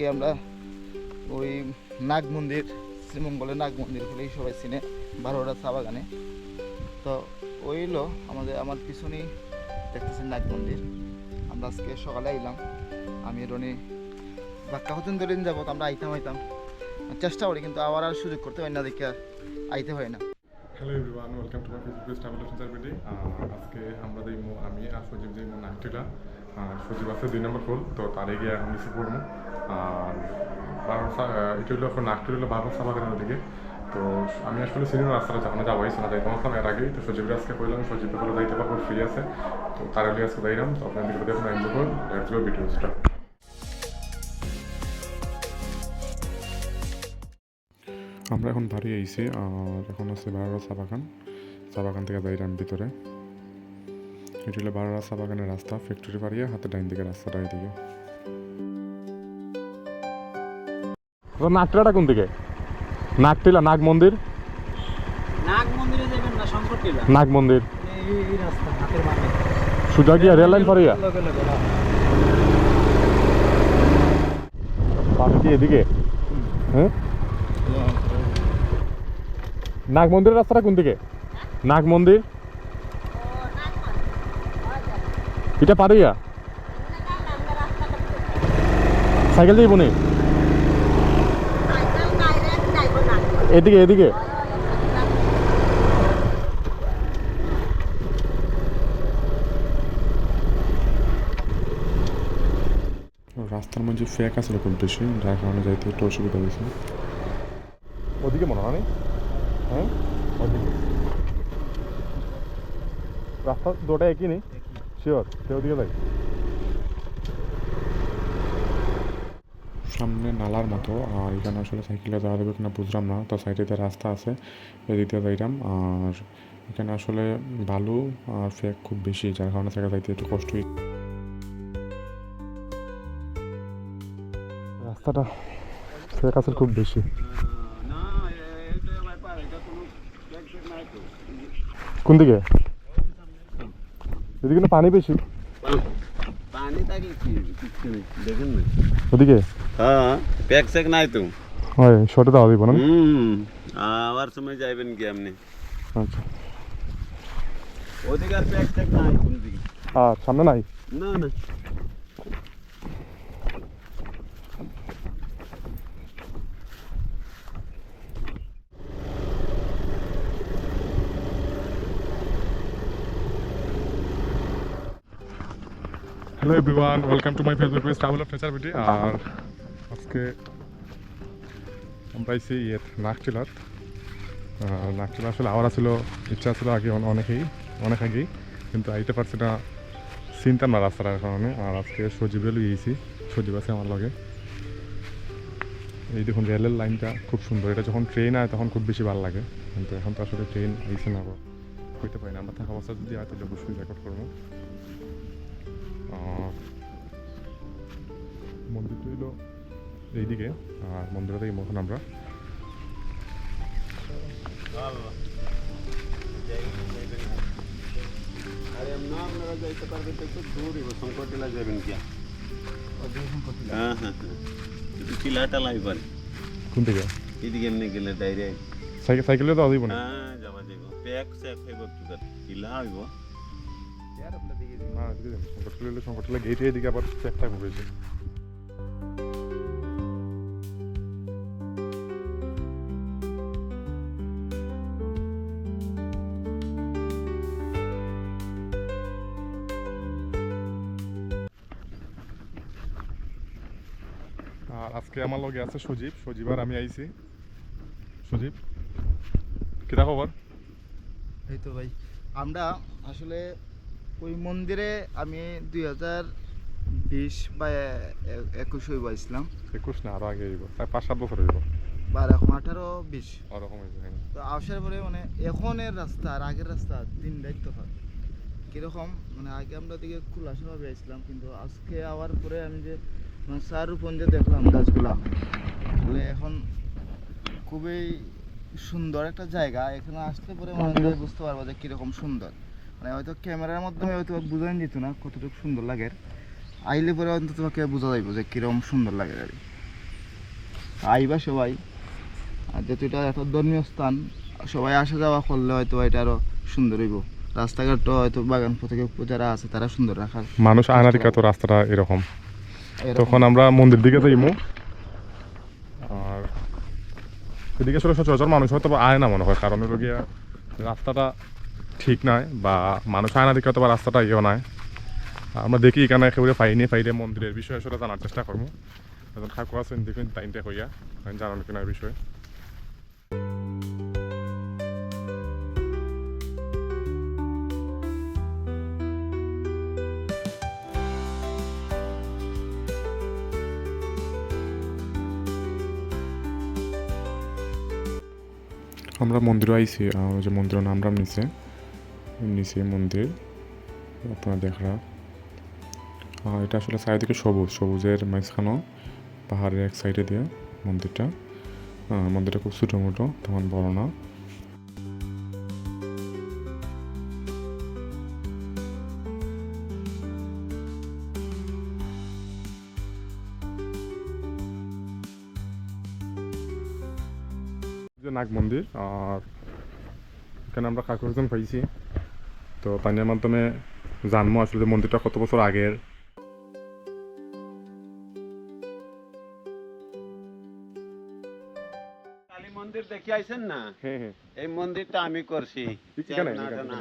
আজকে আমরা ওই নাগ মন্দির, শ্রীমঙ্গলের নাগ মন্দির বলেই সবাই চিনে, বারোটা চা বাগানে। তো ওইলো আমার পিছনেই দেখতেছেন নাগ মন্দির। আমরা আজকে সকালে আইলাম, আমি রনি বাক্কা হতেন দলিন যাবো, আমরা আইতাম চেষ্টা করি, কিন্তু আবার আর সুযোগ করতে হয় না, দেখে আর আইতে হয় না। Hello everyone, welcome to my Facebook page travel centre. আজকে আমরা যাইমু, আমি আর সজীব যাইমু নাগটিলা। আর সজীব আছে 2 নম্বর ফুল, তো তারে গিয়ে এখন নিচে পড়বো। আর এটা হলো এখন নাগটিলা হলো বারবার সাবাগানের দিকে। তো আমি আসলে সিনেমা রাস্তাটা যখন যাবো এই শোনা যাইতে পারতাম এর আগেই। তো সজীবের আজকে কইলাম সজীব বলে যাইতে পারবো, ফ্রি আছে। তো তার হলে আজকে যাইলাম। তো আপনার ভিডিও দেখুন, এনজয় করুন। লেটস গো ভিডিওসটা। আমরা এখন বাড়ি আইছি, আর এখন আছে বারোরা চা বাগান থেকে যাইলাম ভিতরে। এটি হলো বারোরা চা বাগানের রাস্তা, ফ্যাক্টরি পাড়িয়ে হাতে ডাইন দিকে রাস্তাটা এদিকে। নাগটিলাটা কোন দিকে? নাগটিলা নাগ মন্দির, নাগ মন্দিরে যাবেন না শঙ্করটিলা? নাগ মন্দির এই রাস্তা হাতের বামে সোজা গিয়া রেল লাইন পাড়িয়া বামে কি এদিকে? হ্যাঁ, নাগ মন্দিরের রাস্তাটা কোন দিকে? নাগ মন্দির এটা পাড়িয়া সাইকেল যাইব নি এদিকে এদিকে? রাস্তার মধ্যে ফেক আসলে খুব বেশি, যার কারণে যাইতে একটু অসুবিধা হয়েছে। ওদিকে মনে হয়, হ্যাঁ ওদিকে রাস্তা দুটো একই নেই, শিওর সে ওদিকে যাই। সামনে নালার মতো, আর এখানে আসলে সাইকেলে যাওয়া যাবে কিনা বুঝলাম না। তো সাইডে রাস্তা আছে, এদিকে যাইলাম। আর এখানে আসলে বালু আর ফেক খুব বেশি, যার কারণে সাইকেল যাইতে একটু কষ্টই। রাস্তাটা ফেক আছে খুব বেশি। কোন দিকে? এদিকে পানি বেশি, পানি থাকলে কি কিছু নেই, দেখেন না ওদিকে হ্যাঁ প্যাক স্যাক নাই তো। হয় শর্টে দেওয়া দিব না। আবার সময় যাইবেন কি আপনি? আচ্ছা, ওদিকে আর প্যাক স্যাক নাই কোন দিকে? আর সামনে নাই? না না hello everyone, welcome to my Facebook page travel nature video. আর আজকে আমরা আইছি নাগটিলাত। নাগটিলা আসলে আমার ছিল ইচ্ছা ছিল আগে অনেক আগেই, কিন্তু আইতে পারছি না, চিন্তা না রাস্তাটার কারণে। আর আজকে সজীবে লইয়েছি, সজীব আছে আমার লগে। এই দেখুন রেলের লাইনটা খুব সুন্দর, এটা যখন ট্রেন হয় তখন খুব বেশি ভালো লাগে, কিন্তু এখন তো আসলে ট্রেন আইসে না, হইতে পারি না। আমরা থাকা অবস্থা যদি হয় তাহলে অবশ্যই রেকর্ড করবো। মন্দিরটা হইল এইদিকে, আর মন্দিরে থেকে মতন আমরা আরে না আপনারা যাইতে পারবেন তো একটু দূর হইব, শঙ্করটিলা যাবেন কি? হ্যাঁ হ্যাঁ হ্যাঁ একটু টিলাটা লাগবে। কোন থেকে? এদিকে এমনি গেলে ডাইরেক্ট সাইকেলে তো আসবো না। হ্যাঁ যাওয়া যাইব, প্যাক স্যাক হইব একটু টিলা হইব। না এদিকে শঙ্করটিলা গেটে এদিকে আবার চেক থাকবো বেশি। আর আজকে আমার লগে আছে সজীব আর আমি আইছি। সজীব কিরা খবর? এই তো ভাই, আমরা আসলে ওই মন্দিরে আমি 2020 বা 21 হইব আসলাম। 21 না আরো আগে হইব, প্রায় 5-7 বছর হইব। বা এখন 18-20 ওরকম হয়েছে। তো আসার পরে মানে এখনের রাস্তা আর আগের রাস্তা 3 দায়িত্ব হয় কীরকম। মানে আগে আমরা দিকে খোলাসাভাবে আসলাম, কিন্তু আজকে আওয়ার পরে আমি যে চারুপন যে দেখলাম গাছগুলা, মানে এখন খুবই সুন্দর একটা জায়গা। এখানে আসতে পরে মানে বুঝতে পারবো যে কীরকম সুন্দর। মানে হয়তো ক্যামেরার মাধ্যমে হয়তো বোঝাই যেত না কতটুকু সুন্দর লাগে, আইলে পরে অন্তত তোমাকে বোঝা যাইব যে কীরকম সুন্দর লাগে আর কি। আইবা সবাই। আর যেহেতু এটা একটা ধর্মীয় স্থান, সবাই আসা যাওয়া করলে হয়তো এটা আরো সুন্দর হইব। রাস্তাঘাটও হয়তো বাগান থেকে যারা আছে তারা সুন্দর রাখার মানুষ আয়না দিকে তো রাস্তাটা এরকম। এরকম। তখন আমরা মন্দির দিকে যাইমু। আর এদিকে আসলে সচরাচর মানুষ হয়তো বা আয় না মনে হয়, কারণ হলো গিয়া রাস্তাটা ঠিক নয়, বা মানুষ আয়না দিকে হয়তো বা রাস্তাটা ইয়েও নয়। আমরা দেখি এখানে একেবারে পাইলে মন্দিরের বিষয়ে আসলে জানার চেষ্টা করবো। এখন ঠাকুর আছেন দেখুন টাইমটা হইয়া জানানো কিনা বিষয়ে। আমরা মন্দিরে আইছি, ওই যে মন্দিরের নাম নিচে মন্দির আপনারা দেখরা। এটা আসলে চারিদিকে সবুজের মাঝখানেও পাহাড়ের এক সাইডে দিয়ে মন্দিরটা। মন্দিরটা খুব ছোটো মোটো, তেমন বড় না। নাগ মন্দির, আর এখানে আমরা কাকু একজন পাইছি, তো পানির মাধ্যমে জানবো আসলে মন্দিরটা কত বছর আগের। কালী মন্দির দেখে আইছেন না? হ্যাঁ, এই মন্দিরটা আমি করছি। এখানে? না, এখানে? না,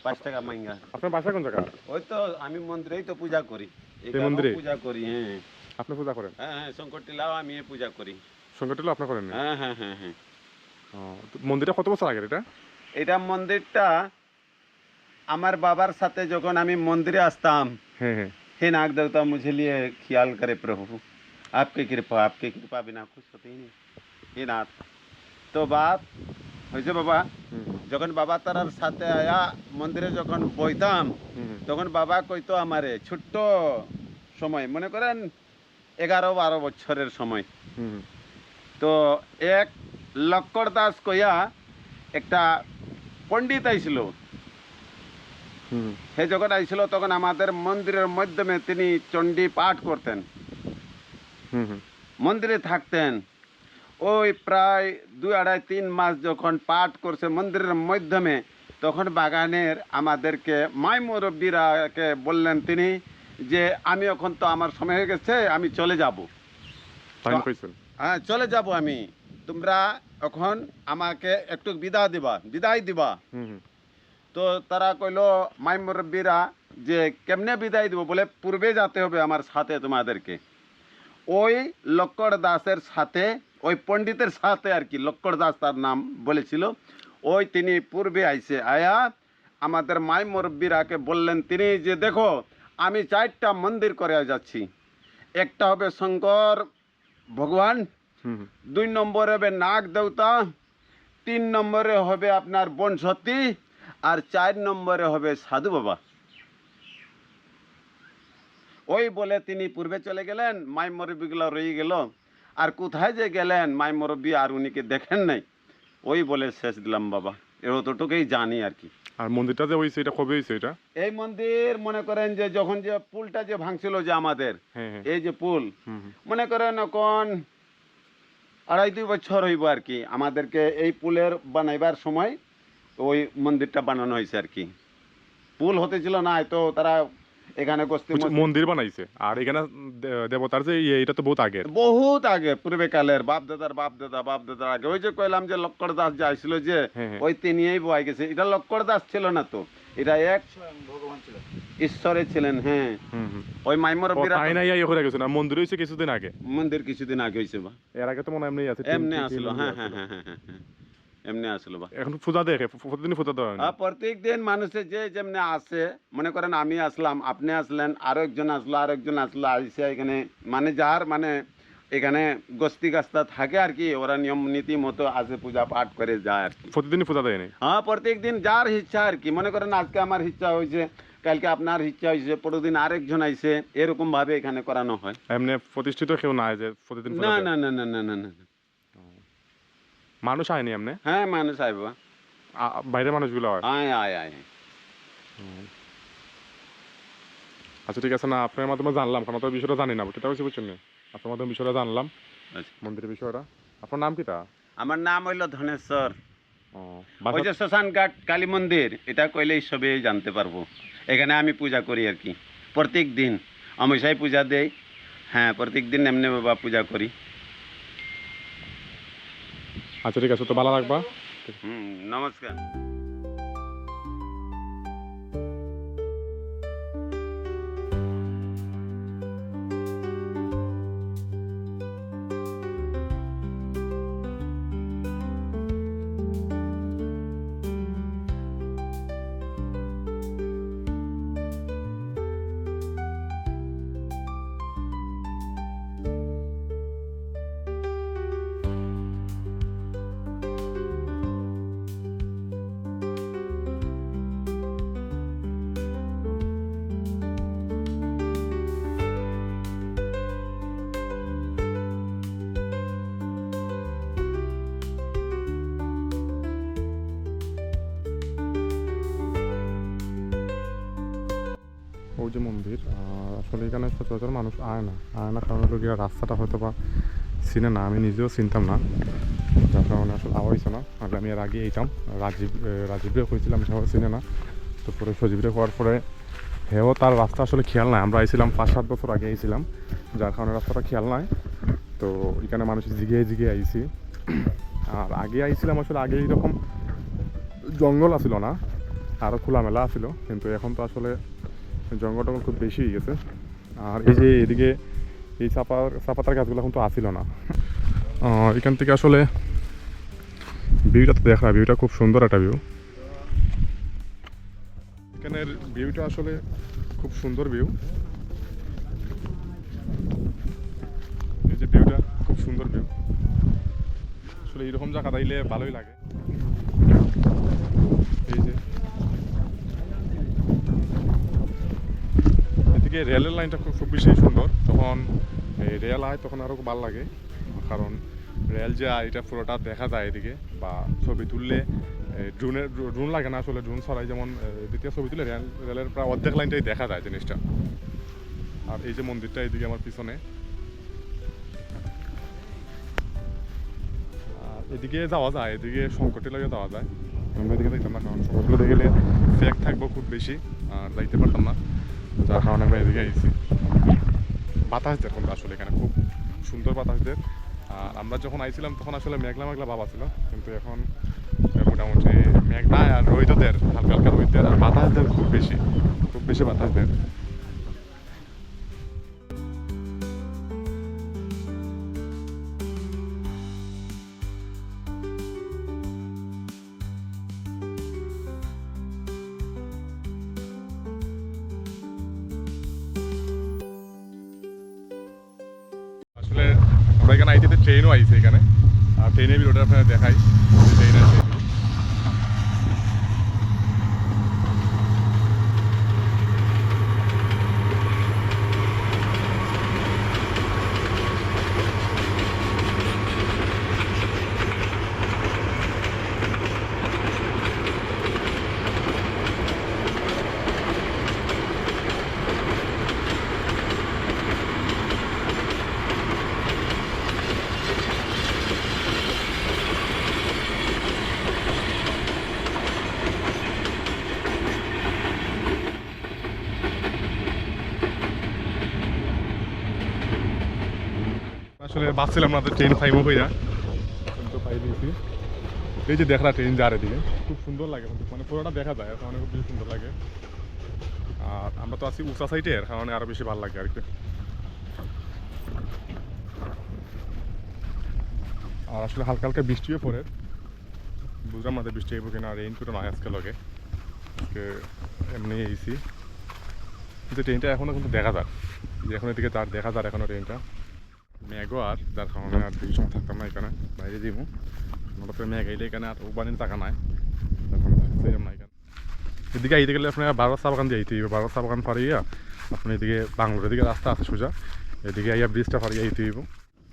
5 টাকা মাইঙ্গা। আপনার বাসা কোন জায়গা? ওই তো আমি মন্দিরেই তো পূজা করি। এই মন্দিরে? পূজা করি, হ্যাঁ। আপনি পূজা করেন? হ্যাঁ, শঙ্কর টিলাও আমি পূজা করি। সংগঠন আপনার করেন না? হ্যাঁ, হ্যাঁ, হ্যাঁ, হ্যাঁ। তো মন্দিরটা কত বছর আগের এটা? এটা মন্দিরটা আমার বাবার সাথে যখন আমি মন্দিরে আসতাম, হ্যাঁ, হ্যাঁ। हे नाग देवता मुझे लिए ख्याल करे प्रभु, आपकी कृपा बिना कुछ होते ही नहीं, हे नाथ। তো বাপ হয়েছে বাবা, যখন বাবা তারার সাথে আয়া মন্দিরে যখন বইতাম, তখন বাবা কইতো আমারে ছোট্ট সময়, মনে করেন 11-12 বছরের সময়, তো এক লক্কর দাস কইয়া একটা পণ্ডিত আইছিল। সে যখন আইছিল তখন আমাদের মন্দিরের মাধ্যমে তিনি চণ্ডী পাঠ করতেন, মন্দিরে থাকতেন। ওই প্রায় 2-2.5-3 মাস যখন পাঠ করছে মন্দিরের মাধ্যমে, তখন বাগানের আমাদেরকে মাই মুরব্বীরাকে বললেন তিনি যে আমি এখন তো আমার সময় হয়ে গেছে, আমি চলে যাব। হ্যাঁ, চলে যাব আমি, তোমরা এখন আমাকে একটু বিদায় দিবা। তো তারা কইলো মাই মুরব্বীরা যে কেমনে বিদায় দিব, বলে পূর্বে যেতে হবে আমার সাথে তোমাদেরকে। ওই লক্কর দাসের সাথে, ওই পণ্ডিতের সাথে আর কি, লক্কর দাস তার নাম বলেছিল, ওই তিনি পূর্বে আইছে আয়া আমাদের মাই মুরব্বীরাকে বললেন তিনি যে দেখো আমি 4টা মন্দির করে যাচ্ছি। একটা হবে শঙ্কর ভগবান, 2 নম্বরে হবে নাগ দেবতা, 3 নম্বরে হবে আপনার বনসতী, আর 4 নম্বরে হবে সাধু বাবা। ওই বলে তিনি পূর্বে চলে গেলেন, মাই মুরব্বীগুলো রয়ে গেল। আর কোথায় যে গেলেন মাই মুরব্বী আর উনিকে দেখেন নাই, ওই বলে শেষ দিলাম বাবা, এতটুকুই জানি আর কি। আর মন্দিরটা যে হইছে এটা কবে হইছে এটা? এই মন্দির মনে করেন যে যখন যে পুলটা যে ভাঙছিল যে আমাদের, এই যে পুল, মনে করেন এখন 2.5 বছর হইব আর কি, আমাদেরকে এই পুলের বানাইবার সময় ওই মন্দিরটা বানানো হয়েছে আর কি। পুল হতেছিল না, তো তারা এখানে মন্দির বানাইছে। আর এখানে দেবতার যে এটা তো বহুত আগে পূর্বে কালের বাপ দাদার আগে। ওই যে কইলাম যে লক্কর দাস যে আইছিল যে, ওই তিনিই বই গেছে। এটা লক্কর দাস ছিল না তো, এটা এক ভগবান ছিল, ঈশ্বরে ছিলেন। হ্যাঁ, ওই মাই মুরব্বীরা তাই না ইয়া করে গেছে না, মন্দির হইছে কিছুদিন আগে। মন্দির কিছুদিন আগে হইছে বা এর আগে তো মনে এমনি আছে, এমনি আসলো। হ্যাঁ, হ্যাঁ, হ্যাঁ, হ্যাঁ, হ্যাঁ, এমনি আসলো বা। এখন পূজা দেখে প্রতিদিন পূজা দেওয়া হয় না? প্রত্যেক দিন মানুষের যে যেমনি আসে, মনে করেন আমি আসলাম, আপনি আসলেন, আরো একজন আসলো, আইসে এখানে মানে যার মানে এখানে গস্তি গাস্তা থাকে আর কি, ওরা নিয়ম নীতি মতো আসে, পূজা পাঠ করে যায় আর কি। প্রতিদিনই পূজা দেয় না? হ্যাঁ, প্রত্যেক দিন যার ইচ্ছা আর কি। মনে করেন আজকে আমার ইচ্ছা হয়েছে, কালকে আপনার ইচ্ছা হয়েছে, পরদিন আরেকজন আইসে, এরকম ভাবে এখানে করানো হয়। এমনি প্রতিষ্ঠিত কেউ নাই যে প্রতিদিন? না না না না না না না, মানুষ আয়নি এমনি? হ্যাঁ, মানুষ আইব, বাইরের মানুষগুলো হয়? আয়। আচ্ছা ঠিক আছে, না আপনার মাধ্যমে জানলাম, কারণ তো বিষয়টা জানি না, কেটা হয়েছে বুঝছেন না। আপনার মধ্যে বিষয়টা জানলাম, আচ্ছা। মন্দিরের বিষয়টা। আপনার নাম কিটা? আমার নাম হইল ধনেশ্বর। ও, ওই বাসা যে শ্মশানঘাট কালী মন্দির, এটা কইলেই সবই জানতে পারবো। এখানে আমি পূজা করি আর কি, প্রত্যেক দিন অমাবস্যায় পূজা দেই। হ্যাঁ, প্রত্যেক দিন এমনি বাবা পূজা করি। আচ্ছা ঠিক আছে, তো ভালো লাগবা। নমস্কার। ওই যে মন্দির, আসলে এখানে সচরাচর মানুষ আয় না কারণ হলো গিয়ে রাস্তাটা হয়তো বা চিনে না, আমি নিজেও চিনতাম না, যার কারণে আসলে আওয়া হয়েছে না। নাহলে আমি এর আগে এইতাম, রাজীবরে হয়েছিলাম, সেও চিনে না। তো পরে সজীবরে হওয়ার পরে হেও তার রাস্তা আসলে খেয়াল নাই। আমরা আইছিলাম 5-7 বছর আগে আইছিলাম, যার কারণে রাস্তাটা খেয়াল নাই। তো এখানে মানুষ জিগে আইছি। আর আগে আইছিলাম আসলে আগে এইরকম জঙ্গল আসিল না, আরও খোলামেলা আসিল, কিন্তু এখন তো আসলে জঙ্গল টঙ্গল খুব বেশি হয়ে গেছে। আর এই যে এদিকে এই চাপাতার গাছগুলো এখন তো আসিল না। এখান থেকে আসলে ভিউটা তো দেখা, ভিউটা খুব সুন্দর একটা ভিউ। এখানের ভিউটা আসলে খুব সুন্দর ভিউ। এই যে ভিউটা খুব সুন্দর ভিউ, আসলে এইরকম জায়গা দাইলে ভালোই লাগে। এই যে এদিকে রেলের লাইনটা খুব বেশি সুন্দর, যখন রেল আয় তখন আরও ভালো লাগে, কারণ রেল যে এটা পুরোটা দেখা যায় এদিকে, বা ছবি তুললে ড্রোন লাগে না, আসলে ড্রোন ছড়াই যেমন দ্বিতীয় ছবি তুলে রেলের প্রায় অর্ধেক লাইনটাই দেখা যায় জিনিসটা। আর এই যে মন্দিরটা এদিকে আমার পিছনে, এদিকে যাওয়া যায়, এদিকে সংকটে লাগে যাওয়া যায়। আমরা এদিকে যাইতাম না, কারণ সংকটে গেলে ফেক থাকবো খুব বেশি, আর যাইতে পারতাম না, যার কারণে আমরা এদিকে আইছি। বাতাস দেখুন আসলে এখানে খুব সুন্দর বাতাস দেয়। আর আমরা যখন আইছিলাম তখন আসলে মেঘলা ভাব ছিল, কিন্তু এখন মোটামুটি মেঘ নাই, আর রোদও দেয়, হালকা হালকা রোদ দেয়, আর বাতাস দেয় খুব বেশি বাতাস দেয়। আসলে আমরা এখানে আইতে ট্রেনও আইছে এখানে, আর ট্রেনের ভিডিওটা আপনারা দেখাই, ট্রেন আছে। আসলে ভাবছিলাম না ট্রেন ফাইমও হইয়া, তো পাই দিয়েছি। এই যে দেখা ট্রেন যার এদিকে খুব সুন্দর লাগে, মানে পুরোটা দেখা যায়, অনেক খুব বেশি সুন্দর লাগে। আর আমরা তো আছি উঁচা সাইডের কারণে আরো বেশি ভালো লাগে আর কি। আর আসলে হালকা হালকা বৃষ্টিও পড়ে, বুঝলাম না বৃষ্টি হইব কিনা, রেইন কোটও নয় আজকে লগে, এমনি এসি। কিন্তু ট্রেনটা এখনো কিন্তু দেখা যায়, যে এখন এদিকে তার দেখা যায় এখনো ট্রেনটা। মেঘও আর যার কারণে আর বেশি সময় থাকতাম না এখানে, বাইরে দিব মূলত মেঘ আইলে এখানে আর ওবানির টাকা নাই, না এখানে। এদিকে আইতে গেলে আপনার বারো চা বাগান দিয়ে আইতে হইব, বারো চা বাগান পারিয়া আপনি এদিকে বাংলোর এদিকে রাস্তা আছে সোজা, এদিকে আইয়া ব্রিজটা পারিয়া আইতে হইব।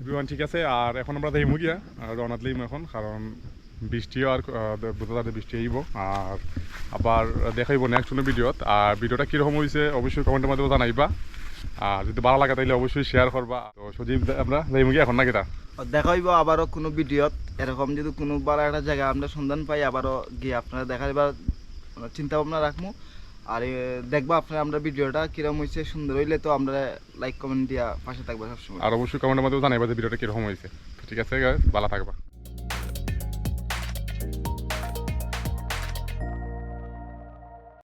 বিমান ঠিক আছে। আর এখন আমরা দেখিমু গিয়া আর রওনা দিলাম এখন, কারণ বৃষ্টিও আর বোঝা যাতে বৃষ্টি আইব, আর আবার দেখাইব নেক্সট কোনো ভিডিওত। আর ভিডিওটা কীরকম হয়েছে অবশ্যই কমেন্টের মাধ্যমে জানাইবা। আর যদি ভালো লাগে তাহলে অবশ্যই শেয়ার করবা। তো সজীব আমরা যাইমু কি এখন নাকি তা দেখা হইব আবারও কোনো ভিডিওত, এরকম যদি কোনো ভালো একটা জায়গা আমরা সন্ধান পাই আবারও গিয়ে আপনারা দেখা এবার চিন্তা ভাবনা রাখবো। আর দেখবা আপনারা আমরা ভিডিওটা কিরকম হয়েছে, সুন্দর হইলে তো আমরা লাইক কমেন্ট দিয়া পাশে থাকবো সবসময়। আর অবশ্যই কমেন্টের মধ্যে জানাইবা যে ভিডিওটা কিরকম হয়েছে। ঠিক আছে guys, ভালো থাকবা।